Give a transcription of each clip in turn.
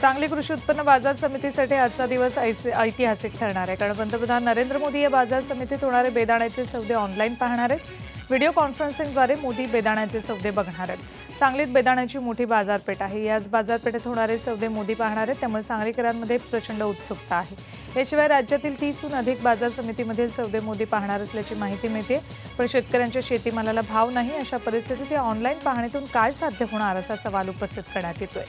सांगली कृषी उत्पन्न बाजार समितीसाठी आजचा दिवस ऐतिहासिक ठरणार आहे, कारण पंतप्रधान नरेंद्र मोदी या बाजार समितीत होणारे बेदाण्याचे सौदे ऑनलाईन पाहणार आहेत। व्हिडिओ कॉन्फरन्सिंगद्वारे मोदी बेदाण्याचे सौदे बघणार आहेत। सांगलीत बेदाण्याची मोठी बाजारपेठ आहे। याच बाजारपेठेत होणारे सौदे मोदी पाहणार आहेत, त्यामुळे सांगलीकरांमध्ये प्रचंड उत्सुकता आहे। याशिवाय राज्यातील 30हून अधिक बाजार समितीमधील सौदे मोदी पाहणार असल्याची माहिती मिळते। पण शेतकऱ्यांच्या शेतीमालाला भाव नाही, अशा परिस्थितीत या ऑनलाईन पाहणीतून काय साध्य होणार असा सवाल उपस्थित करण्यात येतोय।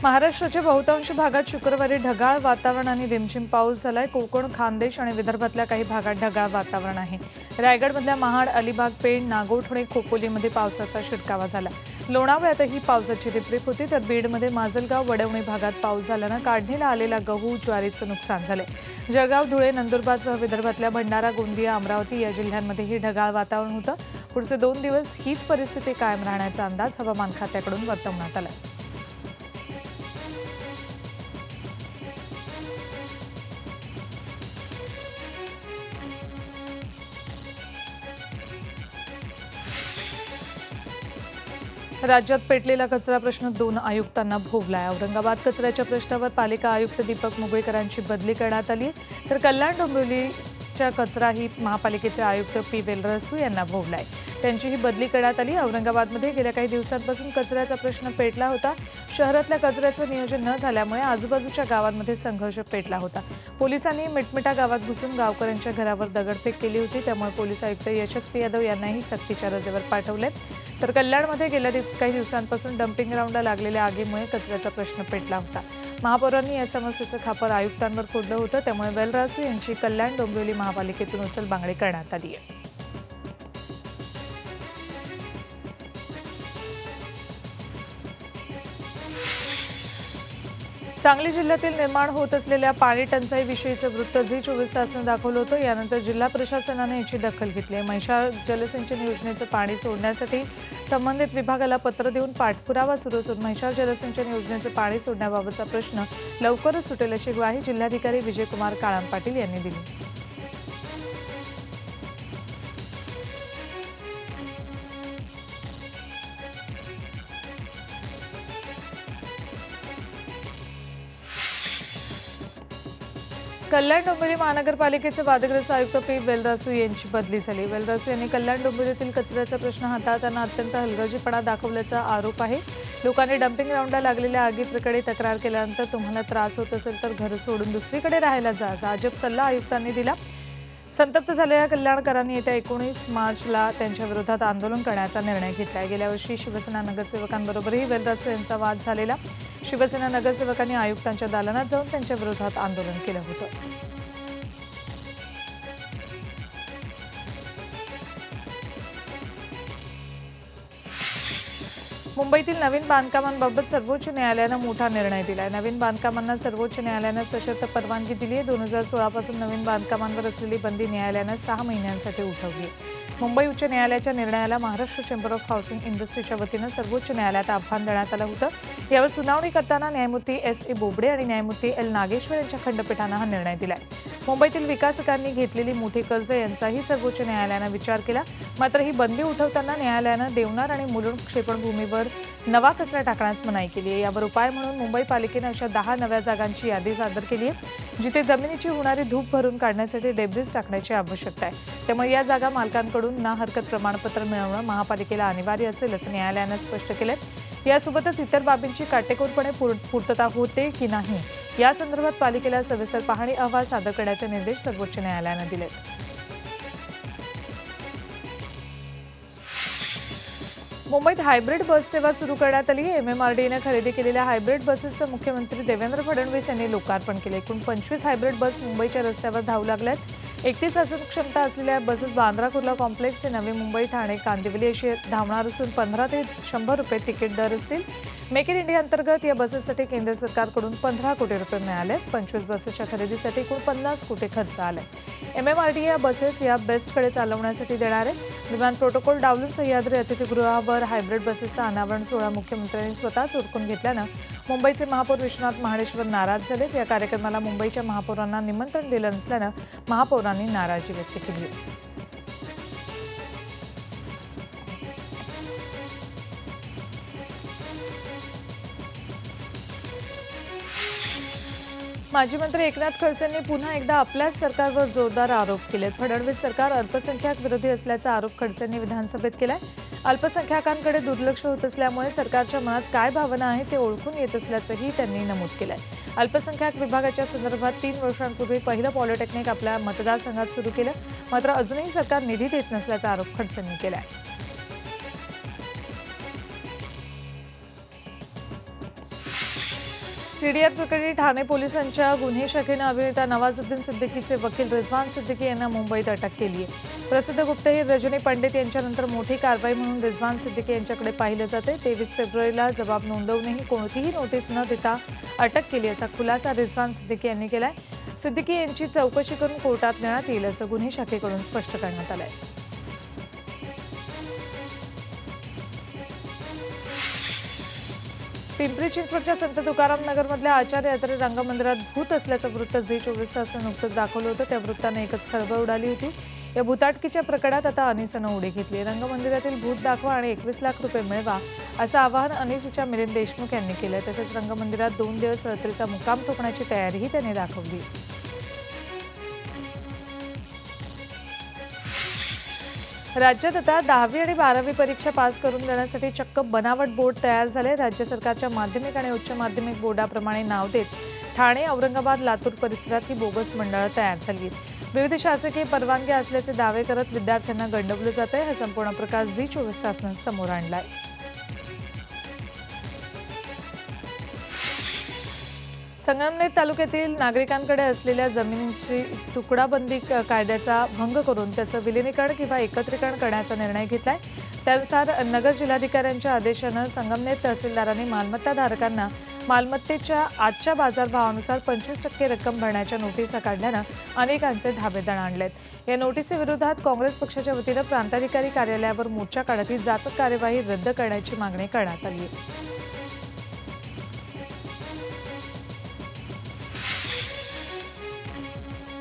महाराष्ट्राच्या बहुतांश भागात शुक्रवारी ढगाळ वातावरण आणि रिमझिम पाऊस झालाय। कोकण, खानदेश आणि विदर्भातल्या काही भागात ढगाळ वातावरण आहे। रायगडमधल्या महाड, अलिबाग, पेण, नागोठणे, खोपोलीमध्ये पावसाचा शिडकावा झाला। लोणावळ्यातही पावसाची रिपरिप होती, तर बीडमध्ये माजलगाव, वडवणी भागात पाऊस झाल्यानं काढणीला आलेला गहू, ज्वारीचं नुकसान झालंय। जळगाव, धुळे, नंदुरबारसह विदर्भातल्या भंडारा, गोंदिया, अमरावती या जिल्ह्यांमध्येही ढगाळ वातावरण होतं। पुढचे 2 दिवस हीच परिस्थिती कायम राहण्याचा अंदाज हवामान खात्याकडून वर्तवण्यात आला। राज्यात पेटलेला कचरा प्रश्न 2 आयुक्तांना भोवलाय। औरंगाबाद कचऱ्याच्या प्रश्नावर पालिका आयुक्त दीपक मुगळीकरांची बदली करण्यात आली, तर कल्याण डोंबिवलीच्या कचराही महापालिकेचे आयुक्त पी वेलरसू यांना भोवलाय। त्यांचीही बदली करण्यात आली। औरंगाबादमध्ये गेल्या काही दिवसांपासून कचऱ्याचा प्रश्न पेटला होता। शहरातल्या कचऱ्याचं नियोजन न झाल्यामुळे आजूबाजूच्या गावांमध्ये संघर्ष पेटला होता। पोलिसांनी मिटमिटा गावात घुसून गावकऱ्यांच्या घरावर दगडफेक केली होती, त्यामुळे पोलीस आयुक्त यशस्वी यादव यांनाही सक्तीच्या रजेवर पाठवले। तर कल्याणमध्ये गेल्या काही दिवसांपासून डम्पिंग ग्राउंडला लागलेल्या आगीमुळे कचऱ्याचा प्रश्न पेटला होता। महापौरांनी या समस्येचं खापर आयुक्तांवर फोडलं होतं, त्यामुळे वेलरासू यांची कल्याण डोंबिवली महापालिकेतून उचलबांगडी करण्यात आली आहे। सांगली जिल्ह्यातील निर्माण होत असलेल्या पाणी टंचाईविषयीचं वृत्त झी 24 तासनं दाखवलं होतं। यानंतर जिल्हा प्रशासनाने याची दखल घेतली आहे। म्हैसाळ जलसिंचन योजनेचं पाणी सोडण्यासाठी संबंधित विभागाला पत्र देऊन पाठपुरावा सुरू असून म्हैसाळ जलसिंचन योजनेचं पाणी सोडण्याबाबतचा प्रश्न लवकरच सुटेल अशी ग्वाही जिल्हाधिकारी विजयकुमार काळम पाटील यांनी दिली। कल्याण डोंबिवली महानगरपालिकेचे वादग्रस्त आयुक्त पी वेलरासू यांची बदली झाली। वेलरासू यांनी कल्याण डोंबिवलीतील कचऱ्याचा प्रश्न हाताळताना अत्यंत हलगर्जीपणा दाखवल्याचा आरोप आहे। लोकांनी डम्पिंग ग्राउंडला लागलेल्या आगीप्रकरणी तक्रार केल्यानंतर तुम्हाला त्रास होत असेल तर घर सोडून दुसरीकडे राहायला जा, असा अजब सल्ला आयुक्तांनी दिला। संतप्त झालेल्या कल्याणकरांनी येत्या 19 मार्चला त्यांच्या विरोधात आंदोलन करण्याचा निर्णय घेतला। गेल्या वर्षी शिवसेना नगरसेवकांबरोबरही वेलरासू यांचा वाद झालेला। शिवसेना नगरसेवकांनी आयुक्तांच्या दालनात जाऊन त्यांच्या विरोधात आंदोलन केलं होतं। मुंबईतील नवीन बांधकामांबाबत सर्वोच्च न्यायालयानं मोठा निर्णय दिलाय। नवीन बांधकामांना सर्वोच्च न्यायालयानं सशर्त परवानगी दिली आहे। 2016 पासून नवीन बांधकामांवर असलेली बंदी न्यायालयानं 6 महिन्यांसाठी उठवली आहे। मुंबई उच्च न्यायालयाच्या निर्णयाला महाराष्ट्र चेंबर ऑफ हाऊसिंग इंडस्ट्रीच्या वतीनं सर्वोच्च न्यायालयात आव्हान देण्यात आलं होतं। यावर सुनावणी करताना न्यायमूर्ती S.A. बोबडे आणि न्यायमूर्ती L. नागेश्वर यांच्या खंडपीठानं हा निर्णय दिलाय। मुंबईतील विकासकांनी घेतलेली मोठी कर्ज यांचाही सर्वोच्च न्यायालयानं विचार केला, मात्र ही बंदी उठवताना न्यायालयानं देवनार आणि मुलुंड क्षेपणभूमीवर नवा कचरा टाकण्यास मनाई केली आहे। यावर उपाय म्हणून मुंबई पालिकेनं अशा 10 नव्या जागांची यादी सादर केली आहे, जिथे जमिनीची होणारी धूप भरून काढण्यासाठी डेब्रिज टाकण्याची आवश्यकता आहे। त्यामुळे या जागा मालकांकडून ना हरकत प्रमाणपत्र मिळवणं महापालिकेला अनिवार्य असेल असं न्यायालयानं स्पष्ट केलंय। यासोबतच इतर बाबींची काटेकोरपणे पूर्तता होते की नाही या संदर्भात पालिकेला सविस्तर पाहणी अहवाल सादर करण्याचे निर्देश सर्वोच्च न्यायालयानं दिलेत। मुंबईत हायब्रिड बस सेवा सुरू करण्यात आली आहे। MMRDAने खरेदी केलेल्या हायब्रिड बसेसचं मुख्यमंत्री देवेंद्र फडणवीस यांनी लोकार्पण केले। एकूण 25 हायब्रिड बस मुंबईच्या रस्त्यावर धावू लागल्यात। 31 आसन क्षमता असलेल्या बसेस बांद्रा कुर्ला कॉम्प्लेक्स ते नवी मुंबई, ठाणे, कांदिवली अशी धावणार असून 15 ते 100 रुपये तिकीट दर असतील। मेक इन इंडिया अंतर्गत या बसेससाठी केंद्र सरकारकडून 15 कोटी रुपये मिळाले। 25 बसेसच्या खरेदीसाठी एकूण 50 कोटी खर्च आले। MMRDA या बसेस या बेस्टकडे चालवण्यासाठी देणार आहे. दरम्यान प्रोटोकॉल डावलून सह्याद्री अतिथीगृहावर हायब्रिड बसेसचा अनावरण सोहळा मुख्यमंत्र्यांनी स्वतःच उरकून घेतल्यानं मुंबईचे महापौर विश्वनाथ महाडेश्वर नाराज झाले. या कार्यक्रमाला मुंबईच्या महापौरांना निमंत्रण दिलं नसल्यानं महापौरांनी नाराजी व्यक्त केली. माजी मंत्री एकनाथ खडसेंनी पुन्हा एकदा आपल्याच सरकारवर जोरदार आरोप केले. फडणवीस सरकार अल्पसंख्याक विरोधी असल्याचा आरोप खडसेंनी विधानसभेत केलाय. अल्पसंख्याकांकडे दुर्लक्ष होत असल्यामुळे सरकारच्या मनात काय भावना आहे ते ओळखून येत असल्याचंही त्यांनी नमूद केलंय. अल्पसंख्याक विभागाच्या संदर्भात 3 वर्षांपूर्वी पहिलं पॉलिटेक्निक आपल्या मतदारसंघात सुरू केलं, मात्र अजूनही सरकार निधी देत नसल्याचा आरोप खडसेंनी केलाय. सीडीआर प्रकरणी ठाणे पोलिसांच्या गुन्हे शाखेनं अभिनेता नवाजुद्दीन सिद्दीकीचे वकील रिजवान सिद्दीकी यांना मुंबईत अटक केली आहे. प्रसिद्ध गुप्तहेर रजनी पंडित यांच्यानंतर मोठी कारवाई म्हणून रिजवान सिद्दीकी यांच्याकडे पाहिलं जाते. 23 फेब्रुवारीला जबाब नोंदवूनही कोणतीही नोटीस न देता अटक केली असा खुलासा रिजवान सिद्दीकी यांनी केलाय. सिद्दीकी यांची चौकशी करून कोर्टात नेण्यात येईल असं गुन्हे शाखेकडून स्पष्ट करण्यात आलंय. पिंपरी चिंचवडच्या संत तुकाराम नगरमधल्या आचार्य यात्रे रंगमंदिरात भूत असल्याचं वृत्त झी24 तासनं नुकतंच दाखवलं होतं. त्या वृत्ताने एकच खळबळ उडाली होती. या भूताटकीच्या प्रकरणात आता अनिसनं उडी घेतली. रंगमंदिरातील भूत दाखवा आणि 21 लाख रुपये मिळवा असं आवाहन अनिसच्या मिलिंद देशमुख यांनी केलं. तसंच रंगमंदिरात 2 दिवस रात्रीचा मुक्काम ठोकण्याची तयारीही त्यांनी दाखवली. राज्यात आता 10वी आणि 12वी परीक्षा पास करून देण्यासाठी चक्क बनावट बोर्ड तयार झाले. राज्य सरकारच्या माध्यमिक आणि उच्च माध्यमिक बोर्डाप्रमाणे नाव देत ठाणे, औरंगाबाद, लातूर परिसरात ही बोगस मंडळं तयार झाली. विविध शासकीय परवानग्या असल्याचे दावे करत विद्यार्थ्यांना गंडवलं जात आहे. हा संपूर्ण प्रकार झी24 तासनं समोर आणलाय. संगमनेर तालुक्यातील नागरिकांकडे असलेल्या जमिनींची तुकडाबंदी कायद्याचा भंग करून त्याचं विलिनीकरण किंवा एकत्रीकरण करण्याचा निर्णय घेतलाय. त्यानुसार नगर जिल्हाधिकाऱ्यांच्या आदेशानं संगमनेर तहसीलदारांनी मालमत्ताधारकांना मालमत्तेच्या आजच्या बाजारभावानुसार 25% रक्कम भरण्याच्या नोटिसा काढल्यानं अनेकांचे धाबेदण आणलेत. या नोटिसीविरोधात काँग्रेस पक्षाच्या वतीनं प्रांताधिकारी कार्यालयावर मोर्चा काढत ही जाचक कार्यवाही रद्द करण्याची मागणी करण्यात आली आहे.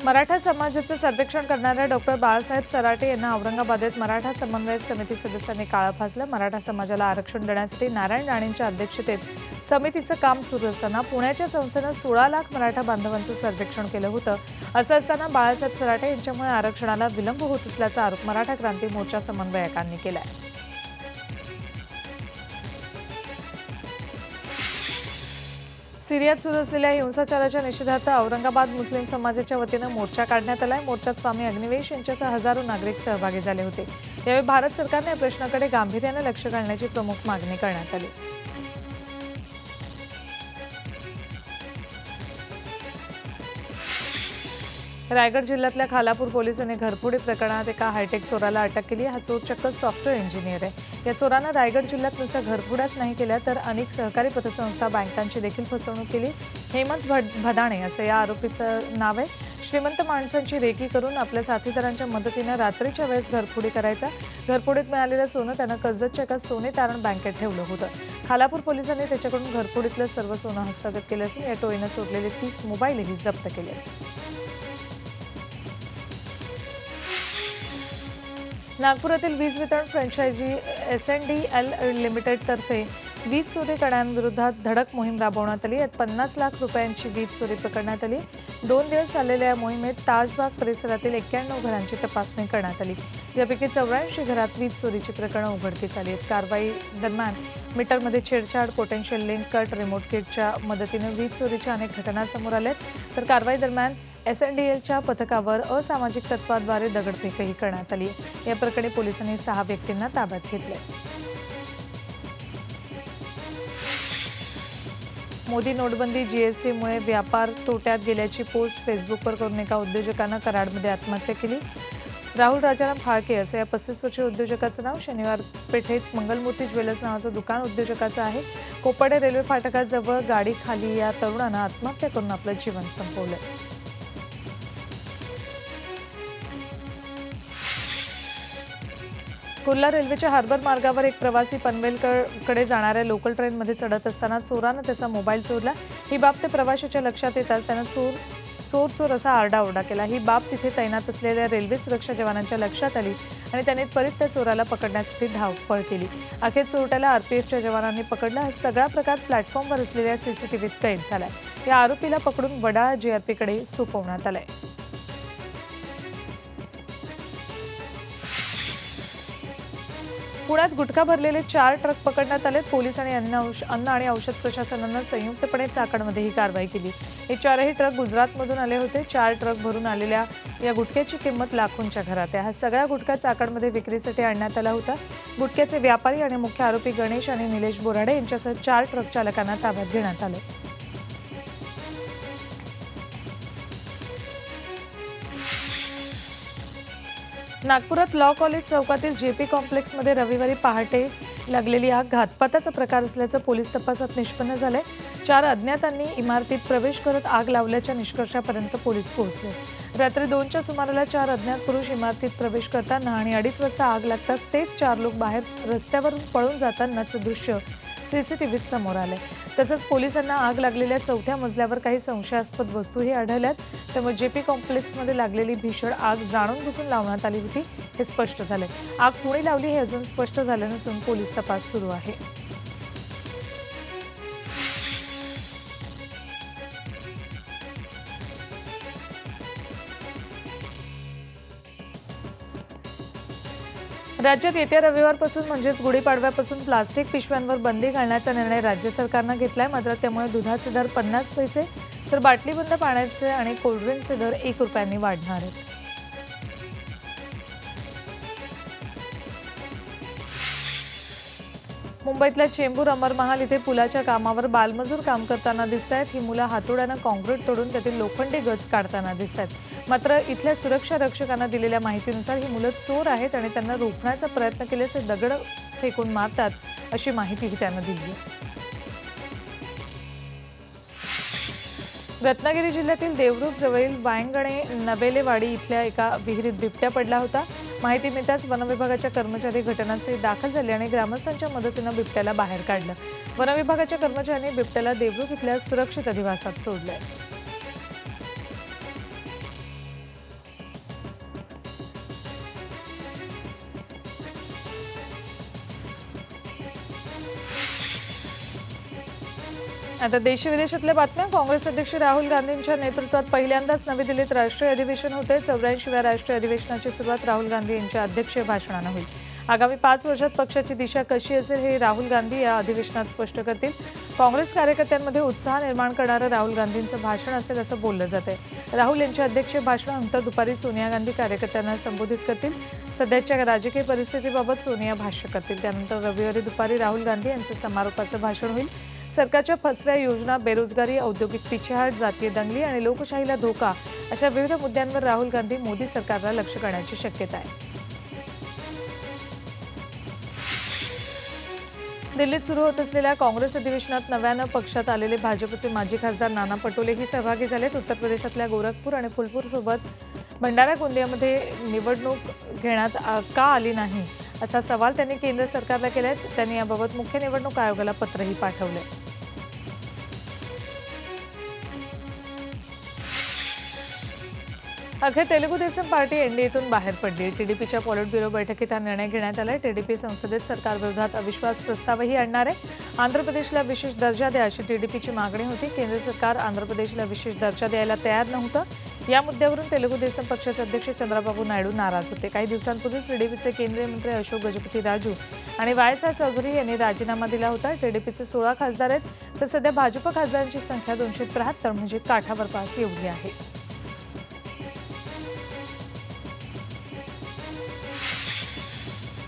मराठा समाजाचं सर्वेक्षण करणाऱ्या डॉक्टर बाळासाहेब सराटे यांना औरंगाबादेत मराठा समन्वयक समिती सदस्यांनी काळं फासलं. मराठा समाजाला आरक्षण देण्यासाठी नारायण राणेंच्या अध्यक्षतेत समितीचं काम सुरू असताना पुण्याच्या संस्थेनं 16 लाख मराठा बांधवांचं सर्वेक्षण केलं होतं. असं असताना बाळासाहेब सराटे यांच्यामुळे आरक्षणाला विलंब होत असल्याचा आरोप मराठा क्रांती मोर्चा समन्वयकांनी केलाय. सिरियात सुरू असलेल्या हिंसाचाराच्या निषेधार्थ औरंगाबाद मुस्लिम समाजाच्या वतीनं मोर्चा काढण्यात आलाय. मोर्चात स्वामी अग्निवेश यांच्यासह हजारो नागरिक सहभागी झाले होते. यावेळी भारत सरकारने या प्रश्नाकडे गांभीर्याने लक्ष घालण्याची प्रमुख मागणी करण्यात आली. रायगड जिल्ह्यातल्या खालापूर पोलिसांनी घरफोडी प्रकरणात एका हायटेक चोराला अटक केली. हा चोर चक्क सॉफ्टवेअर इंजिनियर आहे. या चोरानं रायगड जिल्ह्यात नुसत्या घरफोड्याच नाही केल्या तर अनेक सहकारी पतसंस्था, बँकांची देखील फसवणूक केली. हेमंत भदाणे असं या आरोपीचं नाव आहे. श्रीमंत माणसांची रेकी करून आपल्या साथीदारांच्या मदतीनं रात्रीच्या वेळेस घरफोडी करायचा. घरफोडीत मिळालेलं सोनं त्यानं कर्जतच्या एका सोने तारण बँकेत ठेवलं होतं. खालापूर पोलिसांनी त्याच्याकडून घरफोडीतलं सर्व सोनं हस्तगत केलं असून या टोळीनं चोरलेले 30 मोबाईलही जप्त केले. नागपुरातील वीज वितरण फ्रँचायझी SNDL लिमिटेडतर्फे वीज चोरी करणाऱ्यांविरोधात धडक मोहीम राबवण्यात आली. यात 50 लाख रुपयांची वीज चोरी पकडण्यात आली. 2 दिवस चाललेल्या या मोहिमेत ताजबाग परिसरातील 91 घरांची तपासणी करण्यात आली. यापैकी 84 घरात वीज चोरीची प्रकरणं उघडकीस आली आहेत. कारवाई दरम्यान मीटरमध्ये छेडछाड, पोटेन्शियल लिंक कट, रिमोट किटच्या मदतीने वीज चोरीच्या अनेक घटना समोर आल्यात. तर कारवाई दरम्यान SNDLच्या पथकावर असामाजिक तत्वाद्वारे दगडफेकही करण्यात आली. या प्रकरणी पोलिसांनी 6 व्यक्तींना ताब्यात घेतले. मोदी नोटबंदी GSTमुळे व्यापार तोट्यात गेल्याची पोस्ट फेसबुकवर करून एका उद्योजकानं कराडमध्ये आत्महत्या केली. राहुल राजाराम फाळके असं या 35 वर्षीय उद्योजकाचं नाव. शनिवार पेठेत मंगलमूर्ती ज्वेलर्स नावाचं दुकान उद्योजकाचं आहे. कोपाडे रेल्वे फाटकाजवळ गाडी खाली या तरुणानं आत्महत्या करून आपलं जीवन संपवलं. कुर्ला रेल्वेच्या हार्बर मार्गावर एक प्रवासी पनवेलकडे जाणाऱ्या लोकल ट्रेनमध्ये चढत असताना चोरानं त्याचा मोबाईल चोरला। ही बाब ते प्रवाशाच्या लक्षात येताच त्यानं चोर चोर असा आरडाओरडा केला। ही बाब तिथे तैनात असलेल्या रेल्वे सुरक्षा जवानांच्या लक्षात आली आणि त्यांनी त्वरित त्या चोराला पकडण्यासाठी धावपळ केली। अखेर चोरट्याला आरपीएफच्या जवानांनी पकडलं। हा सगळा प्रकार प्लॅटफॉर्मवर असलेल्या सीसीटीव्हीत कैद झालाय। या आरोपीला पकडून वडाळा जीआरपीकडे सोपवण्यात आलंय। पुण्यात गुटखा भरलेले 4 ट्रक पकडण्यात आले। पोलीस आणि अन्न आणि औषध प्रशासनानं संयुक्तपणे चाकणमध्ये ही कारवाई केली। हे 4ही ट्रक गुजरातमधून आले होते। 4 ट्रक भरून आलेल्या या गुटख्याची किंमत लाखोंच्या घरात आहे। हा सगळा गुटखा चाकणमध्ये विक्रीसाठी आणण्यात आला होता। गुटख्याचे व्यापारी आणि मुख्य आरोपी गणेश आणि निलेश बोराडे यांच्यासह 4 ट्रक चालकांना ताब्यात घेण्यात आले। नागपुरात लॉ कॉलेज चौकातील जेपी कॉम्प्लेक्समध्ये रविवारी पहाटे लागलेली आग घातपाताचा प्रकार असल्याचं पोलीस तपासात निष्पन्न झालंय। 4 अज्ञातांनी इमारतीत प्रवेश करत आग लावल्याच्या निष्कर्षापर्यंत पोलीस पोहोचले। रात्री 2च्या सुमाराला 4 अज्ञात पुरुष इमारतीत प्रवेश करताना आणि 2:30 वाजता आग लागतात तेच 4 लोक बाहेर रस्त्यावरून पळून जातानाचं दृश्य सीसीटीव्हीत समोर आले। तसंच पोलिसांना आग लागलेल्या 4थ्या मजल्यावर काही संशयास्पद वस्तूही आढळल्यात। त्यामुळे जेपी कॉम्प्लेक्समध्ये लागलेली भीषण आग जाणून बुजून लावण्यात आली होती हे स्पष्ट झाले। आग कोणी लावली हे अजून स्पष्ट झाले नसून पोलीस तपास सुरू आहे। राज्यात येत्या रविवारपासून म्हणजेच गुढीपाडव्यापासून प्लास्टिक पिशव्यांवर बंदी घालण्याचा निर्णय राज्य सरकारनं घेतलाय। मात्र त्यामुळे दुधाचे दर 50 पैसे तर बाटलीबंद पाण्याचे आणि कोल्ड्रिंकचे दर 1 रुपयांनी वाढणार आहेत। मुंबईतल्या चेंबूर अमरमहाल इथे पुलाच्या कामावर बालमजूर काम करताना दिसतायत। ही मुलं हातोड्यानं काँक्रीट तोडून त्यातील लोखंडी गज काढताना दिसतायत। मात्र इथल्या सुरक्षा रक्षकांना दिलेल्या माहितीनुसार ही मुलं चोर आहेत आणि त्यांना रोखण्याचा प्रयत्न केल्यास दगड फेकून मारतात अशी माहितीही त्यांना दिली आहे। रत्नागिरी जिल्ह्यातील देवरुख जवळील वायंगणे नवेलेवाडी इथल्या एका विहिरीत बिबट्या पडला होता। माहिती मिळताच वनविभागाच्या कर्मचारी घटनास्थळी दाखल झाले आणि ग्रामस्थांच्या मदतीनं बिबट्याला बाहेर काढलं। वनविभागाच्या कर्मचाऱ्यांनी बिबट्याला देवरुख इथल्या सुरक्षित अधिवासात सोडलंय। आता देश विदेशातल्या बातम्या। काँग्रेस अध्यक्ष राहुल गांधींच्या नेतृत्वात पहिल्यांदाच नवी दिल्लीत राष्ट्रीय अधिवेशन होते। 84व्या राष्ट्रीय अधिवेशनाची सुरुवात राहुल गांधी यांच्या अध्यक्षीय भाषणाने होईल। आगामी 5 वर्षात पक्षाची दिशा कशी असेल हे राहुल गांधी या अधिवेशनात स्पष्ट करतील। काँग्रेस कार्यकर्त्यांमध्ये उत्साह निर्माण करणारं राहुल गांधींचं भाषण असेल असं बोललं जातंय। राहुल यांच्या अध्यक्षीय भाषणानंतर दुपारी सोनिया गांधी कार्यकर्त्यांना संबोधित करतील। सध्याच्या राजकीय परिस्थितीबाबत सोनिया भाष्य करतील। त्यानंतर रविवारी दुपारी राहुल गांधी यांचं समारोपाचं भाषण होईल। सरकारच्या फसव्या योजना, बेरोजगारी, औद्योगिक पिछेहाट, जातीय दंगली आणि लोकशाहीला धोका अशा विविध मुद्द्यांवर राहुल गांधी मोदी सरकारला लक्ष्य करण्याची शक्यता आहे। दिल्लीत सुरू होत असलेल्या काँग्रेस अधिवेशनात नव्यानं पक्षात आलेले भाजपचे माजी खासदार नाना पटोलेही सहभागी झालेत। उत्तर प्रदेशातल्या गोरखपूर आणि फुलपूरसोबत भंडारा गोंदियामध्ये निवडणूक घेण्यात का आली नाही असा सवाल त्यांनी केंद्र सरकारला केलाय। त्यांनी याबाबत मुख्य निवडणूक आयोगाला पत्रही पाठवले। अखेर तेलुगू देसम पार्टी एनडीएतून बाहेर पडली। टीडीपीच्या पॉलिट ब्युरो बैठकीत हा निर्णय घेण्यात आलाय। टीडीपी संसदेत सरकारविरोधात अविश्वास प्रस्तावही आणणार आहे। आंध्र प्रदेशला विशेष दर्जा द्या अशी टीडीपीची मागणी होती। केंद्र सरकार आंध्र प्रदेशला विशेष दर्जा द्यायला तयार नव्हतं। या मुद्द्यावरून तेलुगू देसम पक्षाचे अध्यक्ष चंद्राबाबू नायडू नाराज होते। काही दिवसांपूर्वीच टीडीपीचे केंद्रीय मंत्री अशोक गजपती राजू आणि वायएसआर चौधरी यांनी राजीनामा दिला होता। टीडीपीचे 16 खासदार आहेत तर सध्या भाजप खासदारांची संख्या 273 म्हणजे काठावर पास एवढी आहे।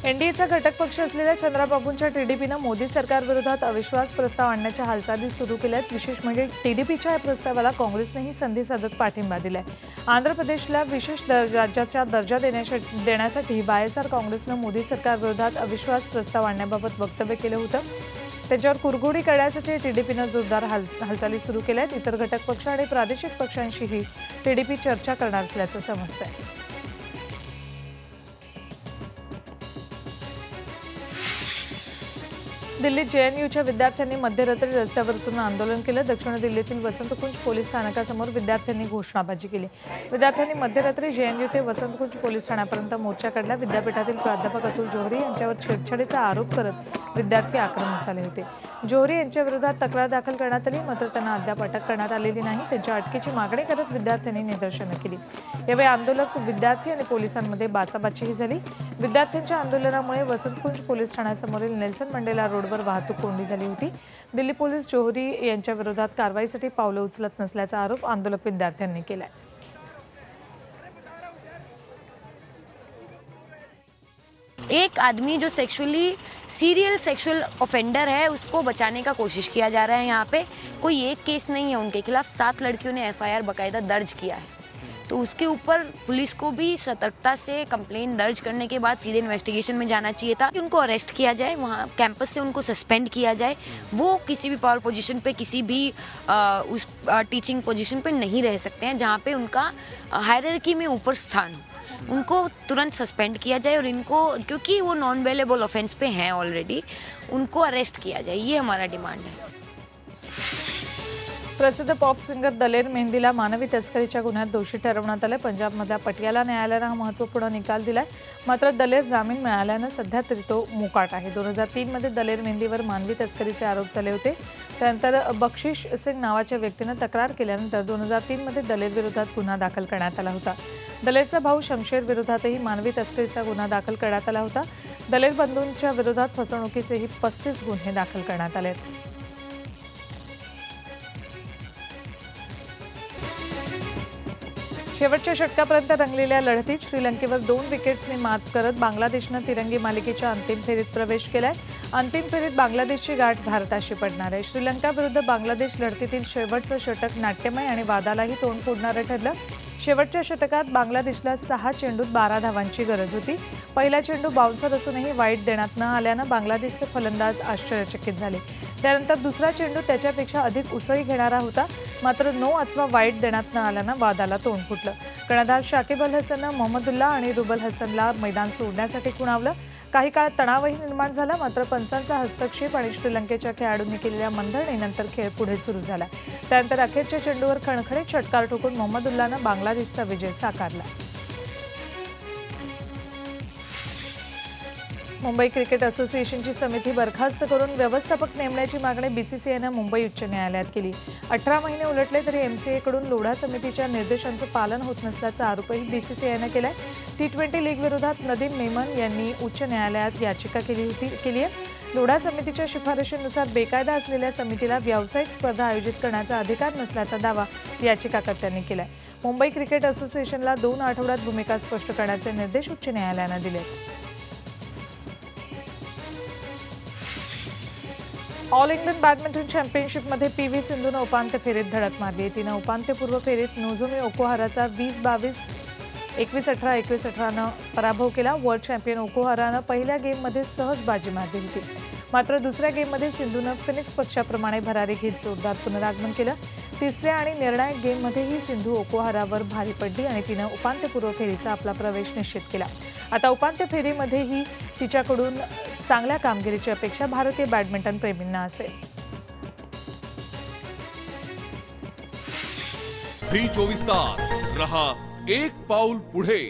एनडीएचा घटक पक्ष असलेल्या चंद्राबाबूंच्या टीडीपीनं मोदी सरकारविरोधात अविश्वास प्रस्ताव आणण्याच्या हालचाली सुरू केल्यात। विशेष म्हणजे टीडीपीच्या या प्रस्तावाला काँग्रेसनेही संधी साधत पाठिंबा दिलाय। आंध्र प्रदेशला विशेष राज्याचा दर्जा देण्यासाठी वायएसआर काँग्रेसनं मोदी सरकारविरोधात अविश्वास प्रस्ताव आणण्याबाबत वक्तव्य केलं होतं। त्याच्यावर कुरघोडी करण्यासाठी टीडीपीनं जोरदार हालचाली सुरू केल्यात। इतर घटक पक्ष आणि प्रादेशिक पक्षांशीही टीडीपी चर्चा करणार असल्याचं समजतंय। दिल्लीत जेएनयूच्या विद्यार्थ्यांनी मध्यरात्री रस्त्यावर उतरून आंदोलन केलं। दक्षिण दिल्लीतील वसंतकुंज पोलीस स्थानकासमोर विद्यार्थ्यांनी घोषणाबाजी केली। विद्यार्थ्यांनी मध्यरात्री जेएनयू ते वसंतकुंज पोलीस ठाण्यापर्यंत मोर्चा काढला। विद्यापीठातील प्राध्यापक अतुल जोहरी यांच्यावर छेडछाडीचा आरोप करत विद्यार्थी आक्रमक झाले होते। जोहरी यांच्या विरोधात तक्रार दाखल करण्यात आली, मात्र त्यांना अद्याप अटक करण्यात आलेली नाही। त्यांच्या अटकेची मागणी करत विद्यार्थ्यांनी निदर्शनं केली। यावेळी आंदोलक, विद्यार्थी आणि पोलिसांमध्ये बाचाबाचीही झाली। विद्यार्थ्यांच्या आंदोलनामुळे वसंतकुंज पोलीस ठाण्यासमोरील नेल्सन मंडेला रोडवर वाहतूक कोंडी झाली होती। दिल्ली पोलीस जोहरी यांच्या विरोधात कारवाईसाठी पावलं उचलत नसल्याचा आरोप आंदोलक विद्यार्थ्यांनी केलाय। एक आदमी जो सीरियल सेक्सुअल ऑफेंडर है, उसको बचाने का कोशिश किया जा रहा है। यहाँ पे कोई एक केस नहीं है उनके खिलाफ, 7 लड़कियों ने एफआईआर बाकायदा दर्ज किया है। तो उसके ऊपर पुलिस को भी सतर्कता से कंप्लेन दर्ज करने के बाद सीधे इन्वेस्टिगेशन में जाना चाहिए था। उनको अरेस्ट किया जाए, वहाँ कैंपस से उनको सस्पेंड किया जाए। वो किसी भी पावर पोजीशन पे, किसी भी उस टीचिंग पोजीशन पे नहीं रह सकते हैं जहाँ पे उनका हायरार्की में ऊपर स्थान हो। उनको तुरंत सस्पेंड किया जाए और इनको, क्योंकि वो नॉन बेलेबल ऑफेंस पे हैं ऑलरेडी, उनको अरेस्ट किया जाए, ये हमारा डिमांड है। प्रसिद्ध पॉप सिंगर दलेर मेहंदीला मानवी तस्करीच्या गुन्ह्यात दोषी ठरवण्यात आले। पंजाबमधल्या पटियाला न्यायालयानं हा महत्त्वपूर्ण निकाल दिलाय, मात्र दलेर जामीन मिळाल्यानं सध्या तरी तो मोकाट आहे। 2003 मध्ये दलेर मेहंदीवर मानवी तस्करीचे आरोप झाले होते। त्यानंतर बख्शिश सिंग नावाच्या व्यक्तीनं तक्रार केल्यानंतर 2003 मध्ये दलेर विरोधात गुन्हा दाखल करण्यात आला होता। दलेरचा भाऊ शमशेर विरोधातही मानवी तस्करीचा गुन्हा दाखल करण्यात आला होता। दलेर बंधूंच्या विरोधात फसवणुकीचेही 35 गुन्हे दाखल करण्यात आले आहेत। शेवटच्या षटकापर्यंत रंगलेल्या लढतीत श्रीलंकेवर 2 विकेट्सनी मात करत बांगलादेशनं तिरंगी मालिकेच्या अंतिम फेरीत प्रवेश केलाय। अंतिम फेरीत बांगलादेशची गाठ भारताशी पडणार आहे। श्रीलंका विरुद्ध बांगलादेश लढतीतील शेवटचं षटक नाट्यमय आणि वादालाही तोंड फोडणारं ठरलं। शेवटच्या षटकात बांगलादेशला 6 चेंडूत 12 धावांची गरज होती। पहिला चेंडू बाउन्सर असूनही वाईट देण्यात न आल्यानं बांगलादेशचे फलंदाज आश्चर्यचकित झाले। त्यानंतर दुसरा चेंडू त्याच्यापेक्षा अधिक उसळी घेणारा होता, मात्र नो अथवा वाईट देण्यात न आल्यानं वादाला तोंड फुटलं। कर्णधार शाकिब अल हसननं मोहम्मदुल्लाह आणि रुबल हसनला मैदान सोडण्यासाठी खुणावलं। काही काळ तणावही निर्माण झाला, मात्र पंचांचा हस्तक्षेप आणि श्रीलंकेच्या खेळाडूंनी केलेल्या मंथरणीनंतर खेळ पुढे सुरू झाला। त्यानंतर अखेरच्या चेंडूवर खणखणीत षटकार ठोकून मोहम्मदुल्लाहनं बांगलादेशचा विजय साकारला। मुंबई क्रिकेट असोसिएशनची समिती बरखास्त करून व्यवस्थापक नेमण्याची मागणी बीसीसीआयनं मुंबई उच्च न्यायालयात केली। 18 महिने उलटले तरी एमसीएकडून लोढा समितीच्या निर्देशांचं पालन होत नसल्याचा आरोपही बीसीसीआयनं केलाय। T20 लीग विरोधात नदीम मेमन यांनी उच्च न्यायालयात याचिका केली आहे। लोढा समितीच्या शिफारशीनुसार बेकायदा असलेल्या समितीला व्यावसायिक स्पर्धा आयोजित करण्याचा अधिकार नसल्याचा दावा याचिकाकर्त्यांनी केलाय। मुंबई क्रिकेट असोसिएशनला 2 आठवड्यात भूमिका स्पष्ट करण्याचे निर्देश उच्च न्यायालयानं दिले। ऑल इंग्लंड बॅडमिंटन चॅम्पियनशिपमध्ये पीव्ही सिंधूनं उपांत्य फेरीत धडक मारली। तिनं उपांत्यपूर्व फेरीत नोझोमी ओकुहाराचा 20-22, 21-18, 21-18नं पराभव केला। वर्ल्ड चॅम्पियन ओकुहारानं पहिल्या गेममध्ये सहज बाजी मारली होती, मात्र दुसऱ्या गेममध्ये सिंधूनं फिनिक्स पक्षाप्रमाणे भरारी घेत जोरदार पुनरागमन केलं। तिसऱ्या आणि निर्णायक गेममध्येही सिंधू ओकुहारावर भारी पडली आणि तिनं उपांत्यपूर्व फेरीचा आपला प्रवेश निश्चित केला। आता उपांत्य फेरीमध्येही तिच्याकडून चांगल्या कामगिरीची अपेक्षा भारतीय बॅडमिंटन प्रेमींना असेल। झी 24 तास रहा एक पाऊल पुढे।